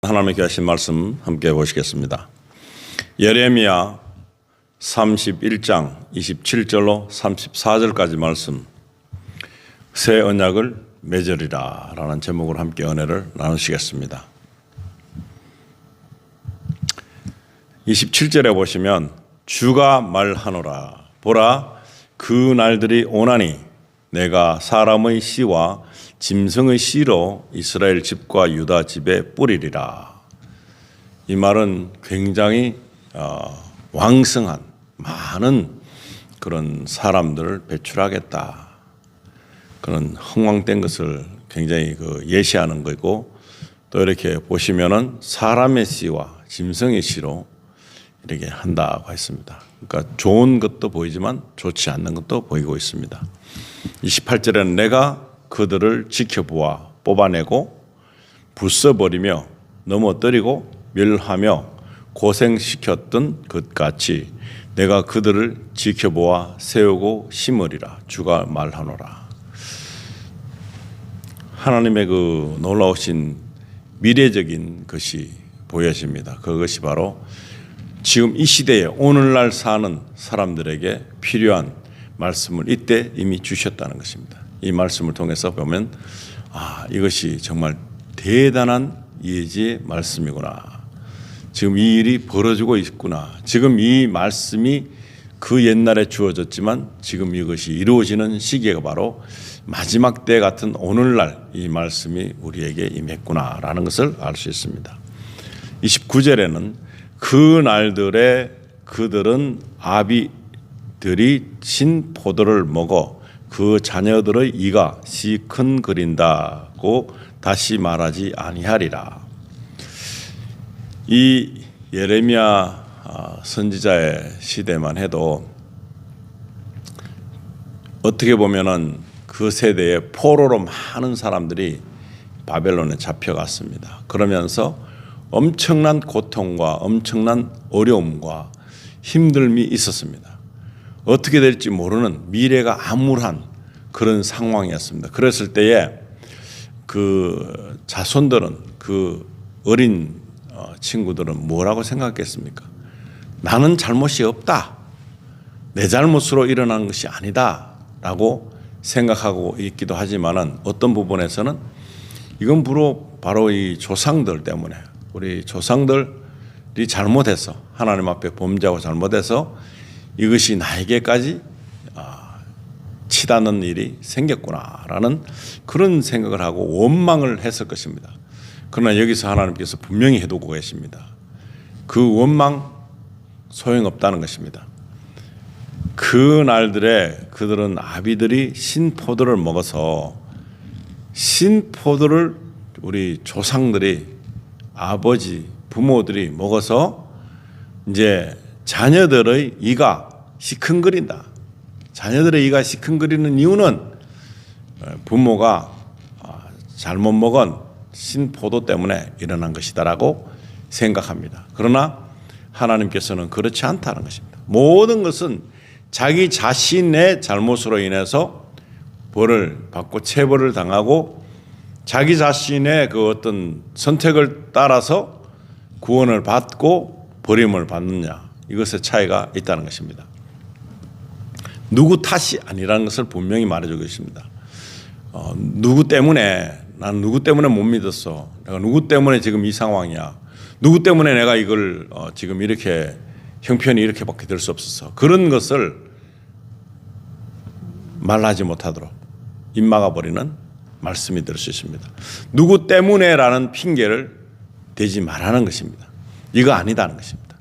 하나님의 귀하신 말씀 함께 보시겠습니다. 예레미야 31장 27절로 34절까지 말씀, 새 언약을 맺으리라 라는 제목으로 함께 은혜를 나누시겠습니다. 27절에 보시면 주가 말하노라 보라 그 날들이 오나니 내가 사람의 씨와 짐승의 씨로 이스라엘 집과 유다 집에 뿌리리라. 이 말은 굉장히 왕성한 많은 그런 사람들을 배출하겠다. 그런 흥왕된 것을 굉장히 예시하는 거고, 또 이렇게 보시면은 사람의 씨와 짐승의 씨로 이렇게 한다고 했습니다. 그러니까 좋은 것도 보이지만 좋지 않는 것도 보이고 있습니다. 28절에는 내가 그들을 지켜보아 뽑아내고 부숴버리며 넘어뜨리고 멸하며 고생시켰던 것 같이 내가 그들을 지켜보아 세우고 심으리라. 주가 말하노라. 하나님의 그 놀라우신 미래적인 것이 보여집니다. 그것이 바로 지금 이 시대에 오늘날 사는 사람들에게 필요한 말씀을 이때 이미 주셨다는 것입니다. 이 말씀을 통해서 보면 이것이 정말 대단한 예지의 말씀이구나. 지금 이 일이 벌어지고 있구나. 지금 이 말씀이 그 옛날에 주어졌지만 지금 이것이 이루어지는 시기가 바로 마지막 때 같은 오늘날 이 말씀이 우리에게 임했구나라는 것을 알 수 있습니다. 29절에는 그 날들에 그들은 아비들이 신 포도를 먹어 그 자녀들의 이가 시큰거린다고 다시 말하지 아니하리라. 이 예레미야 선지자의 시대만 해도 어떻게 보면은 그 세대에 포로로 많은 사람들이 바벨론에 잡혀갔습니다. 그러면서 엄청난 고통과 엄청난 어려움과 힘듦이 있었습니다. 어떻게 될지 모르는 미래가 암울한 그런 상황이었습니다. 그랬을 때에 그 자손들은, 그 어린 친구들은 뭐라고 생각했습니까? 나는 잘못이 없다. 내 잘못으로 일어난 것이 아니다. 라고 생각하고 있기도 하지만은 어떤 부분에서는 이건 바로 이 조상들 때문에, 우리 조상들이 잘못해서, 하나님 앞에 범죄하고 잘못해서 이것이 나에게까지 치닫는 일이 생겼구나라는 그런 생각을 하고 원망을 했을 것입니다. 그러나 여기서 하나님께서 분명히 해두고 계십니다. 그 원망 소용없다는 것입니다. 그 날들에 그들은 아비들이 신포도를 먹어서, 신포도를 우리 조상들이, 아버지, 부모들이 먹어서 이제 자녀들의 이가 시큰거린다. 자녀들의 이가 시큰거리는 이유는 부모가 잘못 먹은 신포도 때문에 일어난 것이다라고 생각합니다. 그러나 하나님께서는 그렇지 않다는 것입니다. 모든 것은 자기 자신의 잘못으로 인해서 벌을 받고 체벌을 당하고 자기 자신의 그 어떤 선택을 따라서 구원을 받고 버림을 받느냐, 이것의 차이가 있다는 것입니다. 누구 탓이 아니라는 것을 분명히 말해주고 있습니다. 누구 때문에, 난 누구 때문에 못 믿었어. 내가 누구 때문에 지금 이 상황이야. 누구 때문에 내가 이걸 지금 이렇게 형편이 이렇게밖에 될 수 없었어. 그런 것을 말하지 못하도록 입 막아버리는 말씀이 될 수 있습니다. 누구 때문에라는 핑계를 대지 말라는 것입니다. 이거 아니다는 것입니다.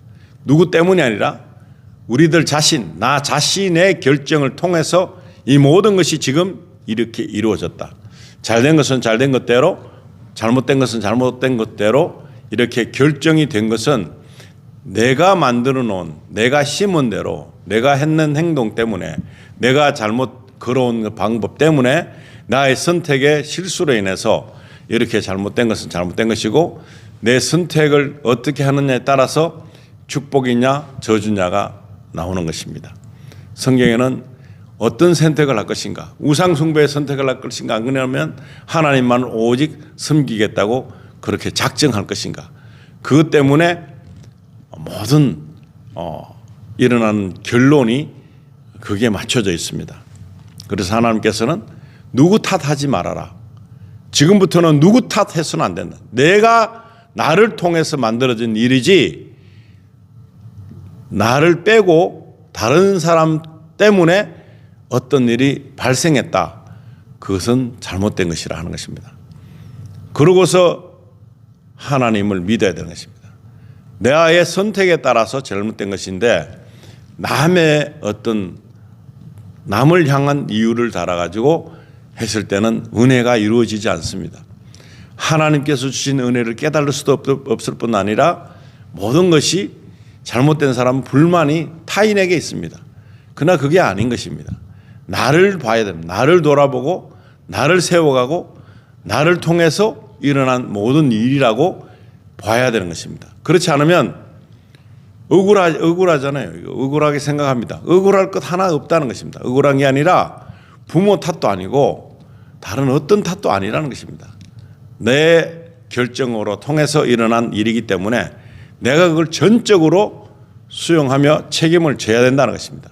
누구 때문이 아니라 우리들 자신, 나 자신의 결정을 통해서 이 모든 것이 지금 이렇게 이루어졌다. 잘된 것은 잘된 것대로, 잘못된 것은 잘못된 것대로 이렇게 결정이 된 것은 내가 만들어 놓은, 내가 심은 대로, 내가 했는 행동 때문에, 내가 잘못 걸어온 방법 때문에 나의 선택의 실수로 인해서 이렇게 잘못된 것은 잘못된 것이고, 내 선택을 어떻게 하느냐에 따라서 축복이냐 저주냐가 나오는 것입니다. 성경에는 어떤 선택을 할 것인가, 우상 숭배의 선택을 할 것인가, 안 그러면 하나님만 오직 섬기겠다고 그렇게 작정할 것인가. 그것 때문에 모든 일어나는 결론이 거기에 맞춰져 있습니다. 그래서 하나님께서는 누구 탓하지 말아라. 지금부터는 누구 탓해서는 안 된다. 내가 나를 통해서 만들어진 일이지 나를 빼고 다른 사람 때문에 어떤 일이 발생했다. 그것은 잘못된 것이라 하는 것입니다. 그러고서 하나님을 믿어야 되는 것입니다. 나의 선택에 따라서 잘못된 것인데 남의 어떤 남을 향한 이유를 달아가지고 했을 때는 은혜가 이루어지지 않습니다. 하나님께서 주신 은혜를 깨달을 수도 없을 뿐 아니라 모든 것이 잘못된 사람은 불만이 타인에게 있습니다. 그러나 그게 아닌 것입니다. 나를 봐야 됩니다. 나를 돌아보고 나를 세워가고 나를 통해서 일어난 모든 일이라고 봐야 되는 것입니다. 그렇지 않으면 억울하잖아요. 억울하게 생각합니다. 억울할 것 하나 없다는 것입니다. 억울한 게 아니라 부모 탓도 아니고 다른 어떤 탓도 아니라는 것입니다. 내 결정으로 통해서 일어난 일이기 때문에 내가 그걸 전적으로 수용하며 책임을 져야 된다는 것입니다.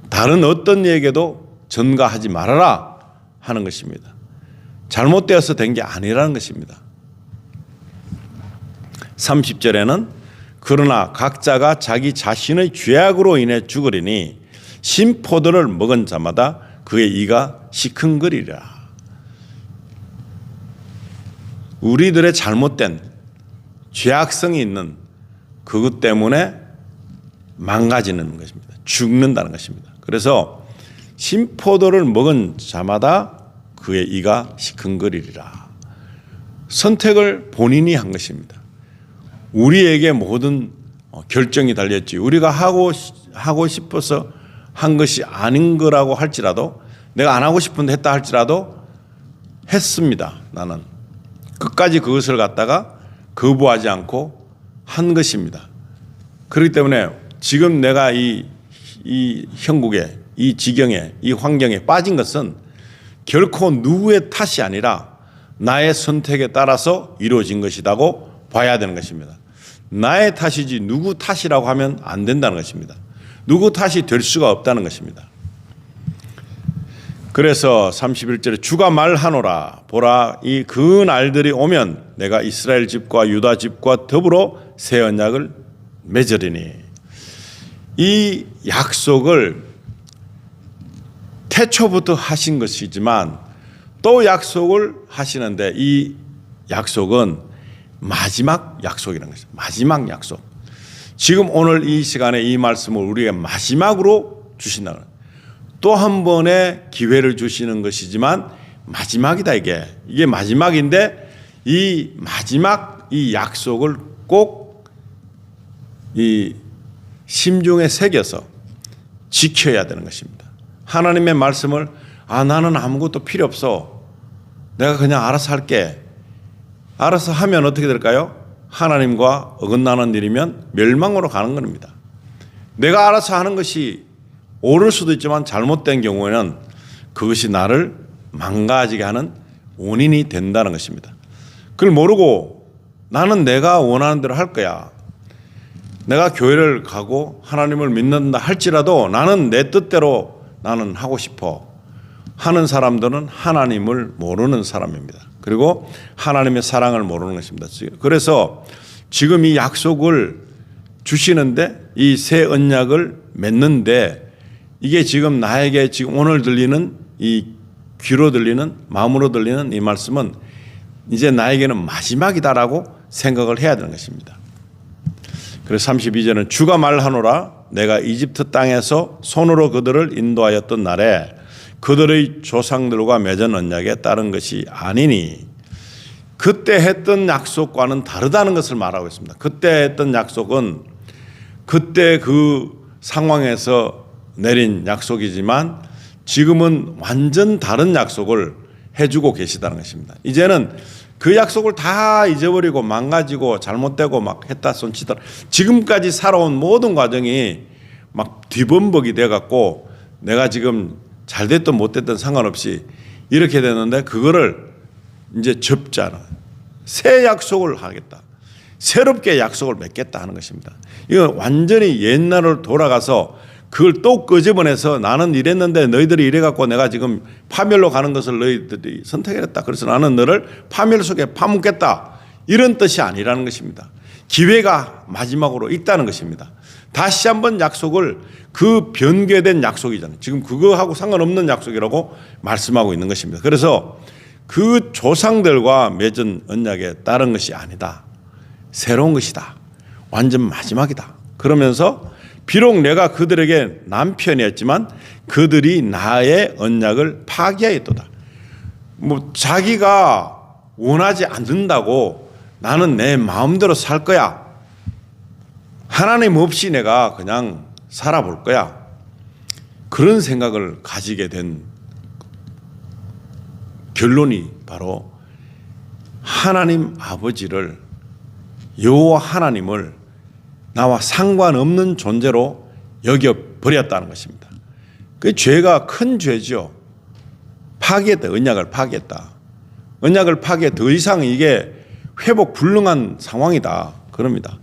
다른 어떤 얘기에도 전가하지 말아라 하는 것입니다. 잘못되어서 된 게 아니라는 것입니다. 30절에는 그러나 각자가 자기 자신의 죄악으로 인해 죽으리니 신포도를 먹은 자마다 그의 이가 시큰거리리라. 우리들의 잘못된 죄악성이 있는 그것 때문에 망가지는 것입니다. 죽는다는 것입니다. 그래서 신포도를 먹은 자마다 그의 이가 시큰거리리라. 선택을 본인이 한 것입니다. 우리에게 모든 결정이 달렸지 우리가 하고 싶어서 한 것이 아닌 거라고 할지라도 내가 안 하고 싶은데 했다 할지라도 했습니다. 나는 끝까지 그것을 갖다가 거부하지 않고 한 것입니다. 그렇기 때문에 지금 내가 이 형국에 이 지경에 이 환경에 빠진 것은 결코 누구의 탓이 아니라 나의 선택에 따라서 이루어진 것이라고 봐야 되는 것입니다. 나의 탓이지 누구 탓이라고 하면 안 된다는 것입니다. 누구 탓이 될 수가 없다는 것입니다. 그래서 31절에 주가 말하노라 보라 이 그 날들이 오면 내가 이스라엘 집과 유다 집과 더불어 새 언약을 맺으리니 이 약속을 태초부터 하신 것이지만 또 약속을 하시는데 이 약속은 마지막 약속이라는 것입니다. 마지막 약속. 지금 오늘 이 시간에 이 말씀을 우리에게 마지막으로 주신다는 거예요. 또 한 번의 기회를 주시는 것이지만 마지막이다 이게 마지막인데 이 마지막 이 약속을 꼭 이 심중에 새겨서 지켜야 되는 것입니다. 하나님의 말씀을 나는 아무것도 필요 없어. 내가 그냥 알아서 할게. 알아서 하면 어떻게 될까요? 하나님과 어긋나는 일이면 멸망으로 가는 겁니다. 내가 알아서 하는 것이 옳을 수도 있지만 잘못된 경우에는 그것이 나를 망가지게 하는 원인이 된다는 것입니다. 그걸 모르고 나는 내가 원하는 대로 할 거야. 내가 교회를 가고 하나님을 믿는다 할지라도 나는 내 뜻대로 나는 하고 싶어 하는 사람들은 하나님을 모르는 사람입니다. 그리고 하나님의 사랑을 모르는 것입니다. 그래서 지금 이 약속을 주시는데 이 새 언약을 맺는데 이게 지금 나에게 지금 오늘 들리는 이 귀로 들리는 마음으로 들리는 이 말씀은 이제 나에게는 마지막이다라고 생각을 해야 되는 것입니다. 그래서 32절은 주가 말하노라 내가 이집트 땅에서 손으로 그들을 인도하였던 날에 그들의 조상들과 맺은 언약에 따른 것이 아니니 그때 했던 약속과는 다르다는 것을 말하고 있습니다. 그때 했던 약속은 그때 그 상황에서 내린 약속이지만 지금은 완전 다른 약속을 해주고 계시다는 것입니다. 이제는 그 약속을 다 잊어버리고 망가지고 잘못되고 막 했다 손치다 지금까지 살아온 모든 과정이 막 뒤범벅이 돼갖고 내가 지금 잘됐든 못됐든 상관없이 이렇게 됐는데 그거를 이제 접잖아. 새 약속을 하겠다. 새롭게 약속을 맺겠다 하는 것입니다. 이건 완전히 옛날로 돌아가서 그걸 또 끄집어내서 나는 이랬는데 너희들이 이래갖고 내가 지금 파멸로 가는 것을 너희들이 선택했다. 그래서 나는 너를 파멸 속에 파묻겠다. 이런 뜻이 아니라는 것입니다. 기회가 마지막으로 있다는 것입니다. 다시 한번 약속을 그 변개된 약속이잖아요. 지금 그거하고 상관없는 약속이라고 말씀하고 있는 것입니다. 그래서 그 조상들과 맺은 언약에 따른 것이 아니다. 새로운 것이다. 완전 마지막이다. 그러면서 비록 내가 그들에게 남편이었지만 그들이 나의 언약을 파기하였도다. 자기가 원하지 않는다고 나는 내 마음대로 살 거야. 하나님 없이 내가 그냥 살아볼 거야. 그런 생각을 가지게 된 결론이 바로 하나님 아버지를, 여호와 하나님을 나와 상관없는 존재로 여겨버렸다는 것입니다. 그 죄가 큰 죄죠. 파기했다. 언약을 파기했다. 언약을 파기해 더 이상 이게 회복 불능한 상황이다. 그럽니다.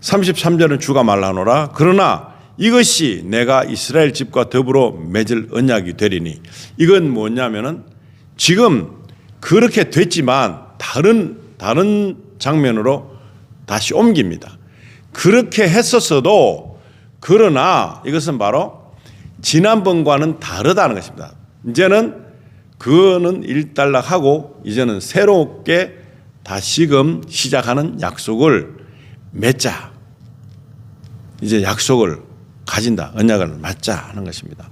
33절은 주가 말하노라. 그러나 이것이 내가 이스라엘 집과 더불어 맺을 언약이 되리니. 이건 뭐냐면은 지금 그렇게 됐지만 다른 장면으로 다시 옮깁니다. 그렇게 했었어도 그러나 이것은 바로 지난번과는 다르다는 것입니다. 이제는 그거는 일단락하고 이제는 새롭게 다시금 시작하는 약속을 맺자. 이제 약속을 가진다. 언약을 맺자 하는 것입니다.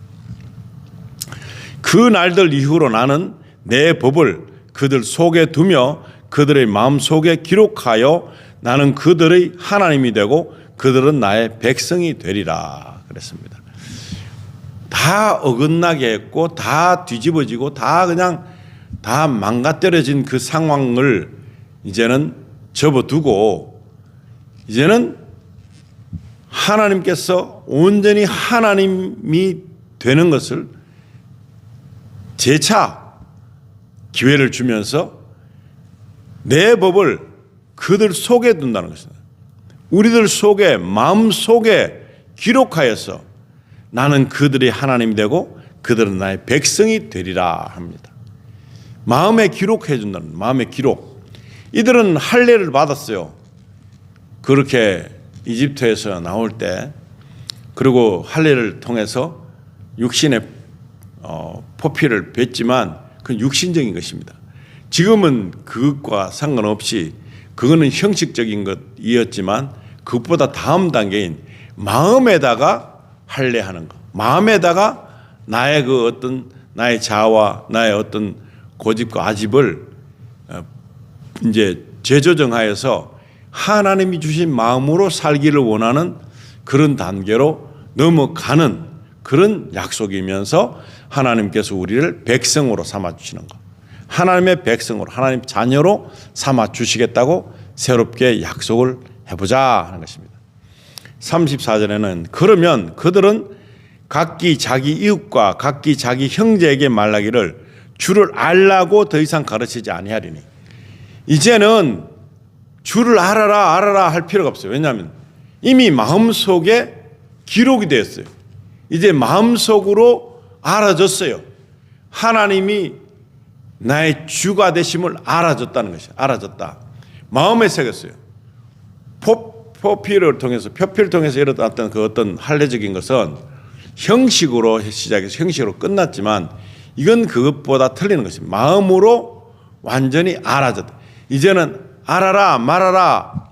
그 날들 이후로 나는 내 법을 그들 속에 두며 그들의 마음속에 기록하여 나는 그들의 하나님이 되고 그들은 나의 백성이 되리라 그랬습니다. 다 어긋나게 했고 다 뒤집어지고 다 그냥 다 망가뜨려진 그 상황을 이제는 접어두고 이제는 하나님께서 온전히 하나님이 되는 것을 재차 기회를 주면서 내 법을 그들 속에 둔다는 것입니다. 우리들 속에, 마음 속에 기록하여서 나는 그들의 하나님이 되고 그들은 나의 백성이 되리라 합니다. 마음에 기록해 준다는, 마음의 기록. 이들은 할례를 받았어요. 그렇게 이집트에서 나올 때, 그리고 할례를 통해서 육신의 포피를 뱉지만 그건 육신적인 것입니다. 지금은 그것과 상관없이 그거는 형식적인 것이었지만 그것보다 다음 단계인 마음에다가 할례하는 것, 마음에다가 나의 그 어떤 나의 자아와 나의 어떤 고집과 아집을 이제 재조정하여서 하나님이 주신 마음으로 살기를 원하는 그런 단계로 넘어가는 그런 약속이면서 하나님께서 우리를 백성으로 삼아 주시는 것, 하나님의 백성으로, 하나님 자녀로 삼아 주시겠다고 새롭게 약속을 해보자 하는 것입니다. 34절에는 그러면 그들은 각기 자기 이웃과 각기 자기 형제에게 말하기를 주를 알라고 더 이상 가르치지 아니하리니. 이제는 주를 알아라 할 필요가 없어요. 왜냐하면 이미 마음속에 기록이 되었어요. 이제 마음속으로 알아졌어요. 하나님이 나의 주가 되심을 알아졌다는 것이에요. 알아졌다. 마음에 새겼어요. 표피를 통해서 일어났던 그 어떤 할례적인 것은 형식으로 시작해서 형식으로 끝났지만 이건 그것보다 틀리는 것입니다. 마음으로 완전히 알아졌다. 이제는 알아라 말아라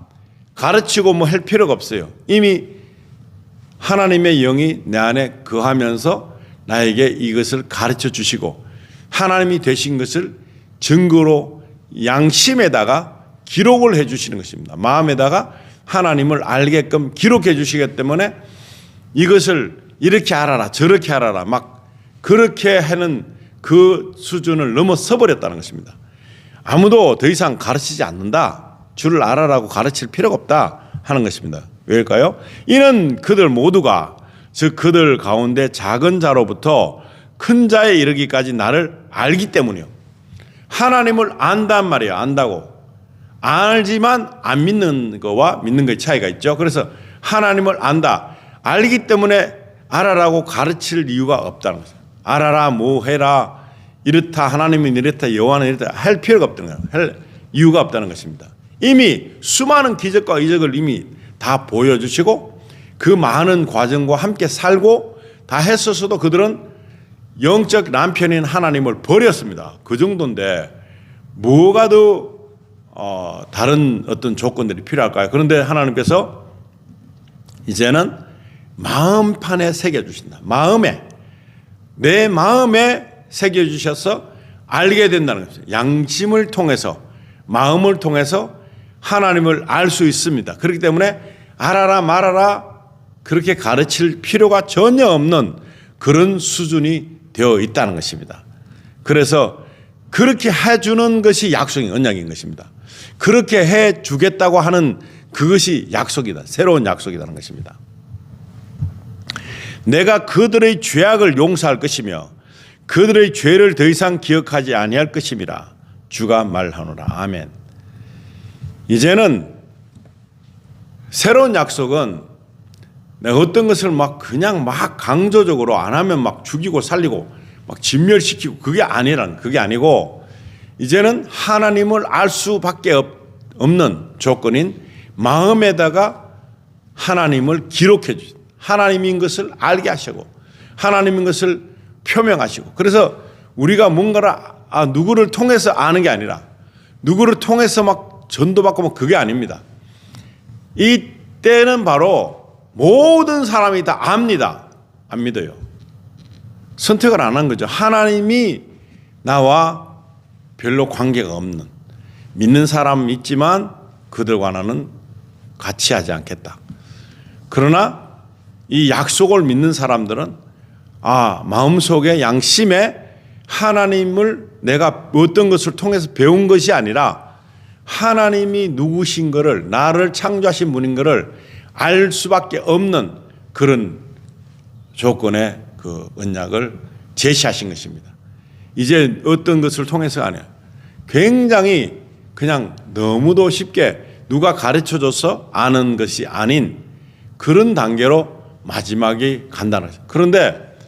가르치고 뭐 할 필요가 없어요. 이미 하나님의 영이 내 안에 거하면서 나에게 이것을 가르쳐 주시고 하나님이 되신 것을 증거로 양심에다가 기록을 해 주시는 것입니다. 마음에다가 하나님을 알게끔 기록해 주시기 때문에 이것을 이렇게 알아라 저렇게 알아라 막 그렇게 하는 그 수준을 넘어서 버렸다는 것입니다. 아무도 더 이상 가르치지 않는다. 주를 알아라고 가르칠 필요가 없다 하는 것입니다. 왜일까요? 이는 그들 모두가 즉 그들 가운데 작은 자로부터 큰 자에 이르기까지 나를 알기 때문이요. 하나님을 안단 말이에요. 안다고. 알지만 안 믿는 거와 믿는 거의 차이가 있죠. 그래서 하나님을 안다. 알기 때문에 알아라고 가르칠 이유가 없다는 거죠. 알아라, 뭐 해라, 이렇다, 하나님은 이렇다, 여호와는 이렇다 할 필요가 없다는 거예요. 할 이유가 없다는 것입니다. 이미 수많은 기적과 이적을 이미 다 보여주시고 그 많은 과정과 함께 살고 다 했었어도 그들은 영적 남편인 하나님을 버렸습니다. 그 정도인데 뭐가 더 다른 어떤 조건들이 필요할까요? 그런데 하나님께서 이제는 마음판에 새겨주신다. 내 마음에 새겨주셔서 알게 된다는 것이죠. 양심을 통해서, 마음을 통해서 하나님을 알 수 있습니다. 그렇기 때문에 알아라 말아라 그렇게 가르칠 필요가 전혀 없는 그런 수준이 되어 있다는 것입니다. 그래서 그렇게 해주는 것이 약속인 언약인 것입니다. 그렇게 해주겠다고 하는 그것이 약속이다. 새로운 약속이라는 것입니다. 내가 그들의 죄악을 용서할 것이며 그들의 죄를 더 이상 기억하지 아니할 것임이라 주가 말하노라. 아멘. 이제는 새로운 약속은 내가 어떤 것을 그냥 강조적으로 안 하면 죽이고 살리고 진멸시키고 그게 아니고 이제는 하나님을 알 수밖에 없는 조건인 마음에다가 하나님을 기록해 주신 하나님인 것을 알게 하시고 하나님인 것을 표명하시고 그래서 우리가 뭔가를 누구를 통해서 아는 게 아니라 누구를 통해서 전도받고 그게 아닙니다. 이때는 바로 모든 사람이 다 압니다. 안 믿어요. 선택을 안 한 거죠. 하나님이 나와 별로 관계가 없는 믿는 사람 있지만 그들과 나는 같이 하지 않겠다. 그러나 이 약속을 믿는 사람들은 마음속에 양심에 하나님을 내가 어떤 것을 통해서 배운 것이 아니라 하나님이 누구신 것을 나를 창조하신 분인 것을 알 수밖에 없는 그런 조건의 그 언약을 제시하신 것입니다. 이제 어떤 것을 통해서가 아니라 굉장히 그냥 너무도 쉽게 누가 가르쳐줘서 아는 것이 아닌 그런 단계로 마지막에 간다는 거죠. 그런데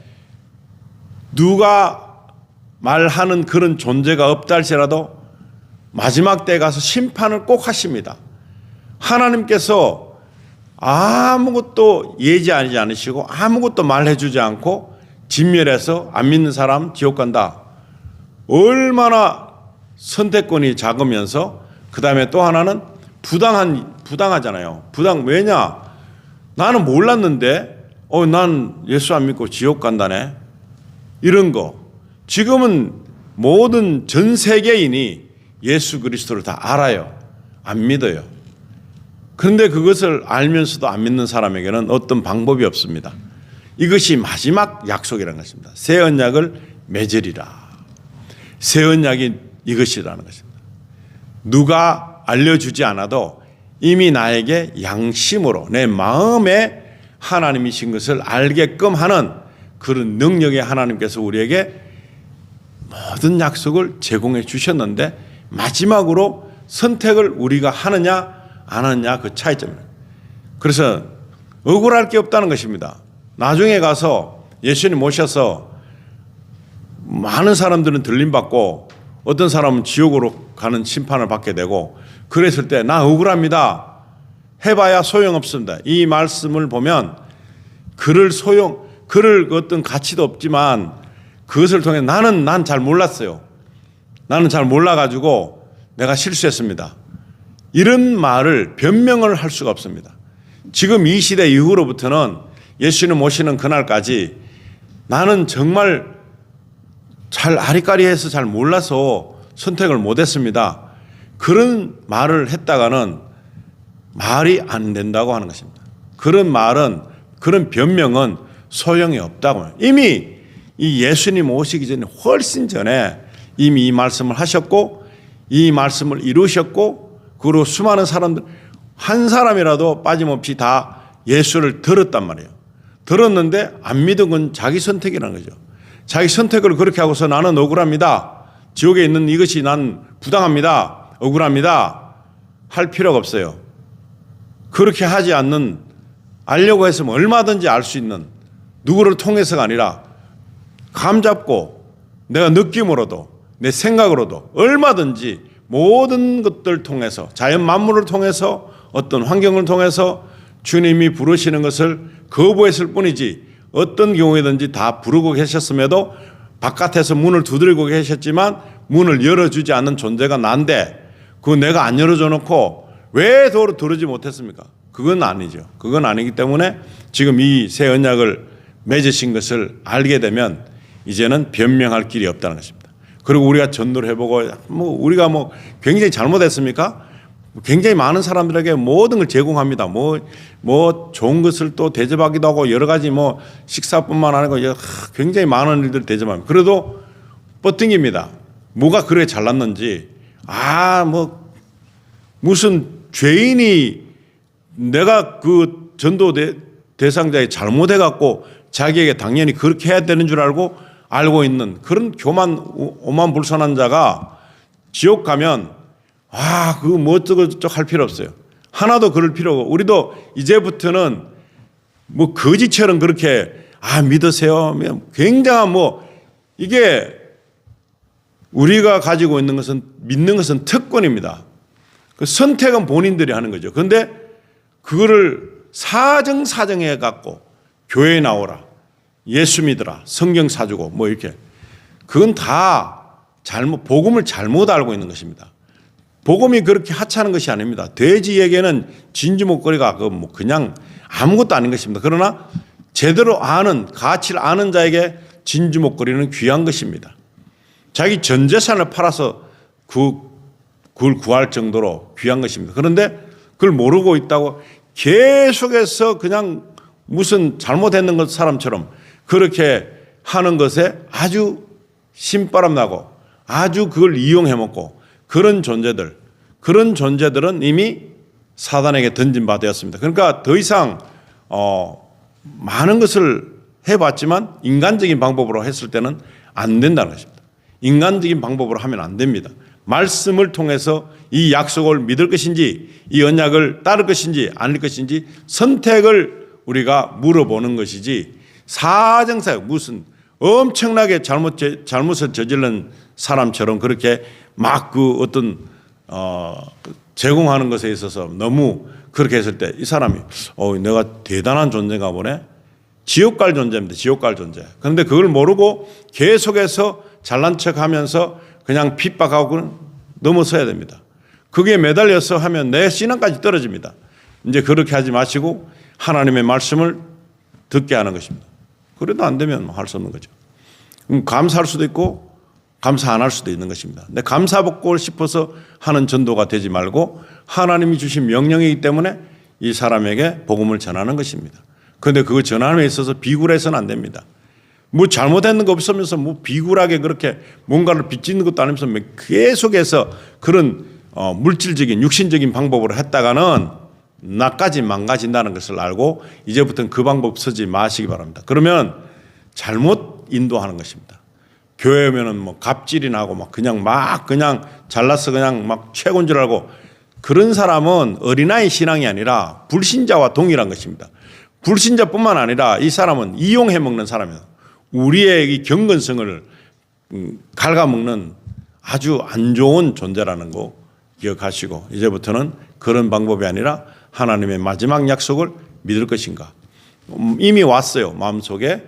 누가 말하는 그런 존재가 없다 할지라도 마지막 때에 가서 심판을 꼭 하십니다. 하나님께서 아무것도 예지하지 않으시고 아무것도 말해주지 않고 진멸해서 안 믿는 사람 지옥 간다. 얼마나 선택권이 작으면서 그 다음에 또 하나는 부당하잖아요. 왜냐? 나는 몰랐는데 난 예수 안 믿고 지옥 간다네. 이런 거. 지금은 모든 전 세계인이 예수 그리스도를 다 알아요. 안 믿어요. 그런데 그것을 알면서도 안 믿는 사람에게는 어떤 방법이 없습니다. 이것이 마지막 약속이라는 것입니다. 새 언약을 맺으리라. 새 언약이 이것이라는 것입니다. 누가 알려주지 않아도 이미 나에게 양심으로 내 마음에 하나님이신 것을 알게끔 하는 그런 능력의 하나님께서 우리에게 모든 약속을 제공해 주셨는데 마지막으로 선택을 우리가 하느냐 안 하느냐 그 차이점이에요. 그래서 억울할 게 없다는 것입니다. 나중에 가서 예수님 모셔서 많은 사람들은 들림받고 어떤 사람은 지옥으로 가는 심판을 받게 되고 그랬을 때 나 억울합니다. 해봐야 소용없습니다. 이 말씀을 보면 그럴 어떤 가치도 없지만 그것을 통해 난 잘 몰랐어요. 나는 잘 몰라가지고 내가 실수했습니다. 이런 말을 변명을 할 수가 없습니다. 지금 이 시대 이후로부터는 예수님 오시는 그날까지 나는 정말 잘 아리까리해서 잘 몰라서 선택을 못했습니다. 그런 말을 했다가는 말이 안 된다고 하는 것입니다. 그런 말은 그런 변명은 소용이 없다고. 이미 이 예수님 오시기 전에 훨씬 전에 이미 이 말씀을 하셨고 이 말씀을 이루셨고 그리고 수많은 사람들 한 사람이라도 빠짐없이 다 예수를 들었단 말이에요. 들었는데 안 믿은 건 자기 선택이라는 거죠. 자기 선택을 그렇게 하고서 나는 억울합니다. 지옥에 있는 이것이 난 부당합니다. 억울합니다. 할 필요가 없어요. 그렇게 하지 않는, 알려고 했으면 얼마든지 알 수 있는, 누구를 통해서가 아니라 감 잡고 내가 느낌으로도 내 생각으로도 얼마든지 모든 것들 통해서, 자연 만물을 통해서, 어떤 환경을 통해서 주님이 부르시는 것을 거부했을 뿐이지, 어떤 경우에든지 다 부르고 계셨음에도 바깥에서 문을 두드리고 계셨지만 문을 열어주지 않는 존재가 난데, 그거 내가 안 열어줘 놓고 왜 도로 들어오지 못했습니까? 그건 아니죠. 그건 아니기 때문에 지금 이 새 언약을 맺으신 것을 알게 되면 이제는 변명할 길이 없다는 것입니다. 그리고 우리가 전도를 해보고 우리가 굉장히 잘못했습니까? 굉장히 많은 사람들에게 모든 걸 제공합니다. 좋은 것을 또 대접하기도 하고 여러 가지 식사뿐만 아니고 굉장히 많은 일들 대접합니다. 그래도 뻗ting입니다. 뭐가 그래 잘났는지, 무슨 죄인이 내가 그 전도 대상자에 잘못해갖고 자기에게 당연히 그렇게 해야 되는 줄 알고 있는 그런 교만 오만불선한 자가 지옥 가면 그거 어쩌고저쩌고 할 필요 없어요. 하나도 그럴 필요가 없고, 우리도 이제부터는 거지처럼 그렇게 믿으세요. 굉장한 이게 우리가 가지고 있는 것은, 믿는 것은 특권입니다. 그 선택은 본인들이 하는 거죠. 그런데 그거를 사정사정해 갖고 교회에 나오라, 예수 믿으라, 성경 사주고 이렇게, 그건 다 복음을 잘못 알고 있는 것입니다. 복음이 그렇게 하찮은 것이 아닙니다. 돼지에게는 진주 목걸이가 그냥 아무것도 아닌 것입니다. 그러나 제대로 아는, 가치를 아는 자에게 진주 목걸이는 귀한 것입니다. 자기 전 재산을 팔아서 그걸 구할 정도로 귀한 것입니다. 그런데 그걸 모르고 있다고 계속해서 그냥 무슨 잘못했는 것 사람처럼 그렇게 하는 것에 아주 신바람 나고 아주 그걸 이용해 먹고, 그런 존재들은 이미 사단에게 던진 바 되었습니다. 그러니까 더 이상 많은 것을 해봤지만 인간적인 방법으로 했을 때는 안 된다는 것입니다. 인간적인 방법으로 하면 안 됩니다. 말씀을 통해서 이 약속을 믿을 것인지, 이 언약을 따를 것인지 아닐 것인지 선택을 우리가 물어보는 것이지, 사정사정 무슨 엄청나게 잘못을 저지른 사람처럼 그렇게 어떤 제공하는 것에 있어서 너무 그렇게 했을 때 이 사람이 내가 대단한 존재가 보네, 지옥 갈 존재입니다. 지옥 갈 존재. 그런데 그걸 모르고 계속해서 잘난 척하면서 그냥 핍박하고 넘어서야 됩니다. 그게 매달려서 하면 내 신앙까지 떨어집니다. 이제 그렇게 하지 마시고 하나님의 말씀을 듣게 하는 것입니다. 그래도 안 되면 할 수 없는 거죠. 감사할 수도 있고 감사 안 할 수도 있는 것입니다. 근데 감사받고 싶어서 하는 전도가 되지 말고 하나님이 주신 명령이기 때문에 이 사람에게 복음을 전하는 것입니다. 그런데 그거 전함에 있어서 비굴해서는 안 됩니다. 잘못했는 거 없으면서 비굴하게 그렇게 뭔가를 빚짓는 것도 아니면서 계속해서 그런 물질적인 육신적인 방법으로 했다가는 나까지 망가진다는 것을 알고 이제부터는 그 방법 쓰지 마시기 바랍니다. 그러면 잘못 인도하는 것입니다. 교회 오면은 갑질이나 하고 그냥 잘나서 그냥 최고인 줄 알고, 그런 사람은 어린아이 신앙이 아니라 불신자와 동일한 것입니다. 불신자뿐만 아니라 이 사람은 이용해 먹는 사람이에요. 우리의 이 경건성을 갉아먹는 아주 안 좋은 존재라는 거 기억하시고, 이제부터는 그런 방법이 아니라 하나님의 마지막 약속을 믿을 것인가. 이미 왔어요. 마음속에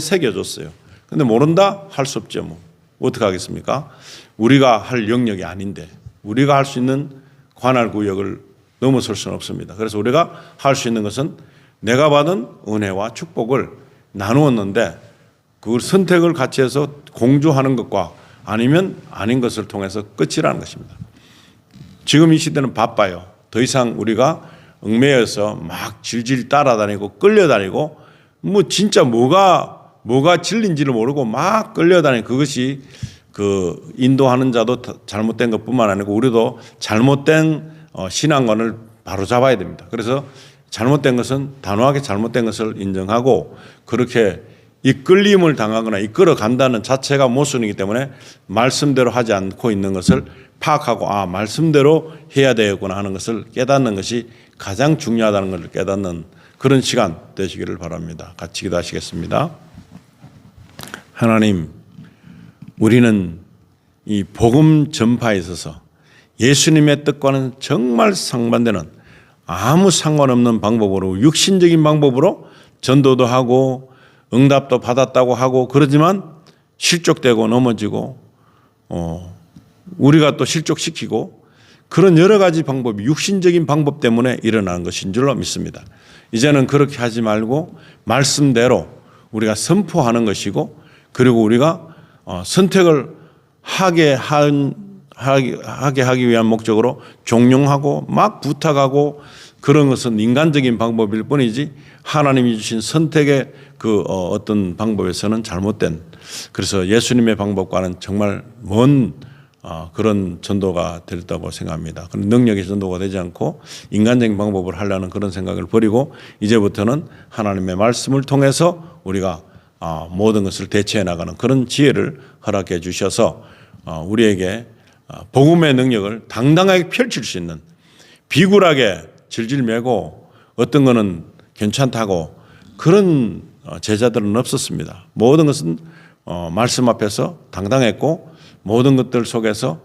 새겨졌어요. 근데 모른다? 할 수 없죠. 어떻게 하겠습니까? 우리가 할 영역이 아닌데, 우리가 할 수 있는 관할 구역을 넘어설 수는 없습니다. 그래서 우리가 할 수 있는 것은 내가 받은 은혜와 축복을 나누었는데 그걸 선택을 같이 해서 공조하는 것과 아니면 아닌 것을 통해서 끝이라는 것입니다. 지금 이 시대는 바빠요. 더 이상 우리가 얽매여서 질질 따라다니고 끌려다니고 진짜 뭐가 진리인지를 모르고 끌려다니는, 그것이 그 인도하는 자도 잘못된 것뿐만 아니고 우리도 잘못된 신앙관을 바로 잡아야 됩니다. 그래서 잘못된 것은 단호하게 잘못된 것을 인정하고 그렇게 이끌림을 당하거나 이끌어 간다는 자체가 모순이기 때문에 말씀대로 하지 않고 있는 것을 파악하고 말씀대로 해야 되겠구나 하는 것을 깨닫는 것이 가장 중요하다는 것을 깨닫는 그런 시간 되시기를 바랍니다. 같이 기도하시겠습니다. 하나님, 우리는 이 복음 전파에 있어서 예수님의 뜻과는 정말 상반되는 아무 상관없는 방법으로, 육신적인 방법으로 전도도 하고 응답도 받았다고 하고 그러지만 실족되고 넘어지고 우리가 또 실족시키고 그런 여러 가지 방법이 육신적인 방법 때문에 일어나는 것인 줄로 믿습니다. 이제는 그렇게 하지 말고 말씀대로 우리가 선포하는 것이고, 그리고 우리가 선택을 하게 하기 위한 목적으로 종용하고 막 부탁하고 그런 것은 인간적인 방법일 뿐이지 하나님이 주신 선택의 그 어떤 방법에서는 잘못된, 그래서 예수님의 방법과는 정말 먼 그런 전도가 됐다고 생각합니다. 그런 능력의 전도가 되지 않고 인간적인 방법을 하려는 그런 생각을 버리고 이제부터는 하나님의 말씀을 통해서 우리가 모든 것을 대체해 나가는 그런 지혜를 허락해 주셔서 우리에게 복음의 능력을 당당하게 펼칠 수 있는, 비굴하게 질질 매고 어떤 거는 괜찮다고 그런 제자들은 없었습니다. 모든 것은 말씀 앞에서 당당했고 모든 것들 속에서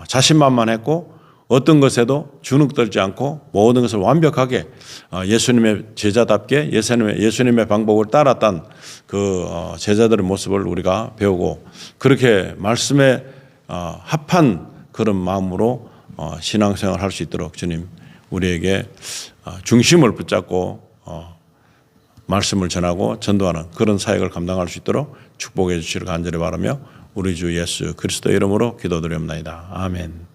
자신만만했고 어떤 것에도 주눅들지 않고 모든 것을 완벽하게 예수님의 제자답게 예수님의 방법을 따랐던 그 제자들의 모습을 우리가 배우고, 그렇게 말씀에 합한 그런 마음으로 신앙생활을 할 수 있도록 주님 우리에게 중심을 붙잡고 말씀을 전하고 전도하는 그런 사역을 감당할 수 있도록 축복해 주시기를 간절히 바라며 우리 주 예수 그리스도 이름으로 기도드립니다. 아멘.